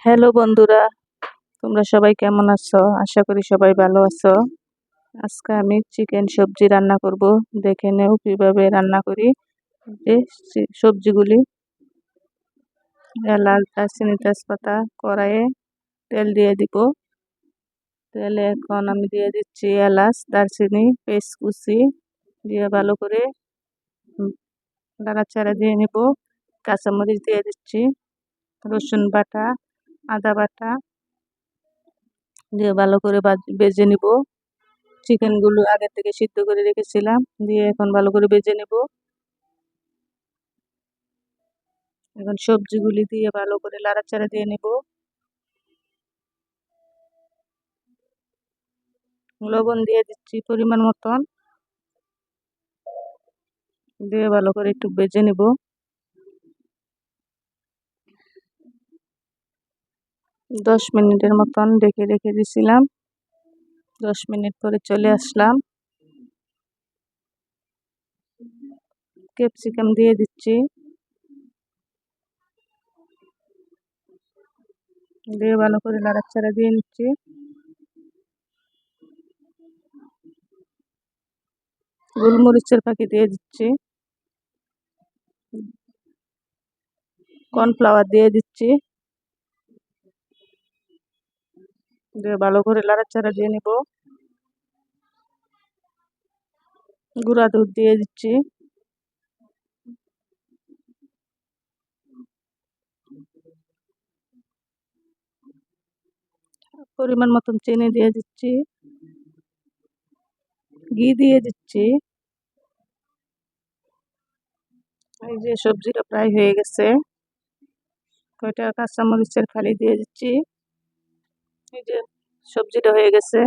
Hello বন্ধুরা, তোমরা সবাই কেমন আছো? আশা করি সবাই ভালো আছো। আজকে আমি চিকেন সবজি রান্না করব। দেখে নেও কিভাবে রান্না করি। এই সবজিগুলি এলাচ, দারচিনি, তেজপাতা কড়াইয়ে তেল দিয়ে দিব। তেলে এখন আমি দিয়ে দিচ্ছি এলাচ, দারচিনি, পেঁয়াজ কুচি দিয়ে ভালো করে নাড়াচাড়া দিয়ে নিব। কাঁচামরিচ দিয়ে দিচ্ছি, রসুন বাটা, আদা বাটা দিয়ে ভালো করে ভেজে নিব। চিকেনগুলো আগে থেকে সিদ্ধ করে রেখেছিলাম, দিয়ে এখন ভালো করে ভেজে নেব। এখন সবজিগুলি দিয়ে ভালো করে নাড়াচাড়া দিয়ে নেব। লবণ দিয়ে দিচ্ছি পরিমাণ মতন, দিয়ে ভালো করে একটু ভেজে নেব। দশ মিনিটের মতন রেখে রেখে দিছিলাম। 10 মিনিট পরে চলে আসলাম। ক্যাপসিকাম দিয়ে দিচ্ছি, দিয়ে ভালো করে নাড়াচাড়া দিয়ে নিচ্ছি। গোলমরিচের ফাঁকি দিয়ে দিচ্ছি, কর্নফ্লাওয়ার দিয়ে দিচ্ছি, দিয়ে ভালো করে নাড়াচাড়া দিয়ে নিব। গুঁড়া দুধ দিয়ে দিচ্ছি, পরিমাণ মতন চিনি দিয়ে দিচ্ছি, ঘি দিয়ে দিচ্ছি। এই যে সবজিটা প্রায় হয়ে গেছে, কয়টা কাঁচামরিচের ফালি দিয়ে দিচ্ছি। এই যে সবজিটা হয়ে গেছে।